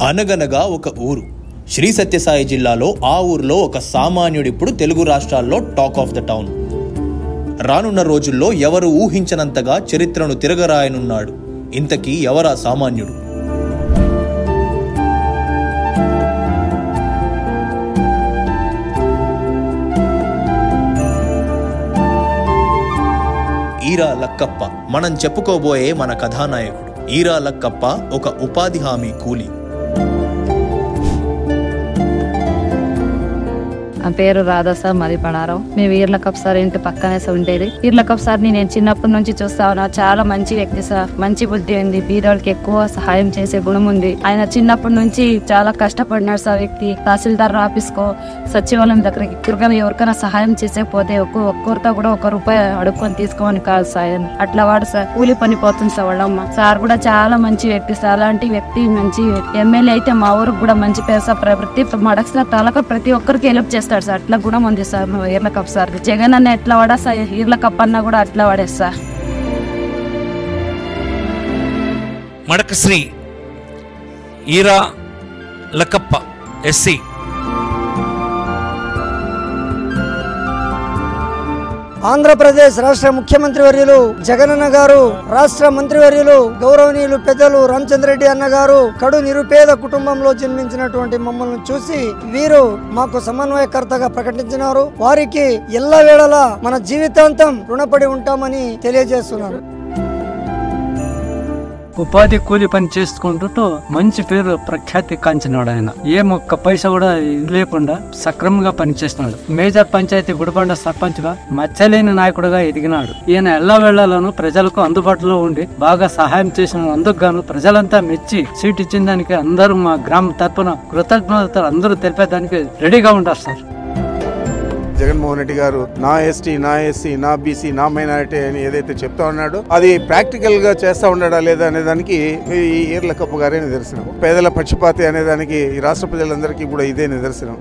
అనగనగా ఒక ఊరు శ్రీ సత్యసాయి జిల్లాలో ఆ ఊర్లో ఒక సామాన్యుడిప్పుడు తెలుగు రాష్ట్రాల్లో టాక్ ఆఫ్ ద టౌన్. రానున్న రోజుల్లో ఎవరు ఊహించనంతగా చరిత్రను తిరగరాయనున్నాడు. ఇంతకీ ఎవరా సామాన్యుడు? ఈరా లక్కప్ప మనం చెప్పుకోబోయే మన కథానాయకుడు. ఈరా లక్కప్ప ఒక ఉపాధి హామీ కూలీ. ఆ పేరు రాధా సార్, మాది పడారావు. మేము ఈర్లకప్ సార్ ఇంటి పక్కనే ఉండేది. ఈర్లకప్ సార్ని నేను చిన్నప్పటి నుంచి చూస్తా ఉన్నా. చాలా మంచి వ్యక్తి సార్, మంచి బుద్ధి ఉంది, బీదోళ్ళకి ఎక్కువ సహాయం చేసే గుణం ఉంది. ఆయన చిన్నప్పటి నుంచి చాలా కష్టపడినాడు సార్ వ్యక్తి. తహసీల్దార్ ఆఫీస్ కో సచివాలయం దగ్గరకి తిరగని ఎవరికైనా సహాయం చేసేకపోతే ఒక్కొక్కరితో కూడా ₹1 అడుక్కొని తీసుకోమని కాదు సార్. అట్లా వాడు సార్ కూలి పని పోతుంది సార్ వాళ్ళమ్మ. సార్ కూడా చాలా మంచి వ్యక్తి సార్. అలాంటి వ్యక్తి మంచి ఎమ్మెల్యే అయితే మా ఊరికి కూడా మంచి పేరు సార్. ప్రతి మడక్సిన తలక ప్రతి ఒక్కరికి హెల్ప్ చేస్తాడు సార్. అట్లా గుణం ఉంది సార్ ఈర్లకప్ సార్. జగన్ అన్న ఎట్లా వాడా సార్, ఈర్లకప్ అన్న కూడా అట్లా వాడేది సార్. మడకశ్రీ ఈరా లక్కప్ప ఎస్సీ. ఆంధ్రప్రదేశ్ రాష్ట్ర ముఖ్యమంత్రి వర్యులు జగనన్న గారు, రాష్ట్ర మంత్రివర్యులు గౌరవనీయులు పెద్దలు రామచంద్రరెడ్డి అన్న గారు కడు నిరుపేద కుటుంబంలో జన్మించినటువంటి మమ్మల్ని చూసి వీరు మాకు సమన్వయకర్తగా ప్రకటించినారు. వారికి ఎల్లవేళలా మన జీవితాంతం రుణపడి ఉంటామని తెలియజేస్తున్నారు. ఉపాధి కూలి పని చేసుకుంటూ మంచి పేరు ప్రఖ్యాతి కాంచినాడు. ఆయన ఒక్క పైసా కూడా లేకుండా సక్రమంగా పనిచేస్తున్నాడు. మేజర్ పంచాయతీ గుడిబండ సర్పంచ్ గా మచ్చలేని నాయకుడుగా ఎదిగినాడు. ఈయన ఎల్ల వేళలను ప్రజలకు అందుబాటులో ఉండి బాగా సహాయం చేసిన అందుకు గాను ప్రజలంతా మెచ్చి సీట్ ఇచ్చిన దానికి అందరూ మా గ్రామం తరపున కృతజ్ఞతలు అందరూ తెలిపేదానికి రెడీగా ఉంటారు సార్. జగన్మోహన్ రెడ్డి గారు నా ఎస్టీ, నా ఎస్సీ, నా బీసీ, నా మైనారిటీ అని ఏదైతే చెప్తా ఉన్నాడో అది ప్రాక్టికల్ గా చేస్తా ఉన్నాడా లేదా అనే దానికి ఈ ఈర్లకప్ప గారే నిదర్శనం. పేదల పక్షపాతి అనే దానికి ఈ రాష్ట్ర ప్రజలందరికీ కూడా ఇదే నిదర్శనం.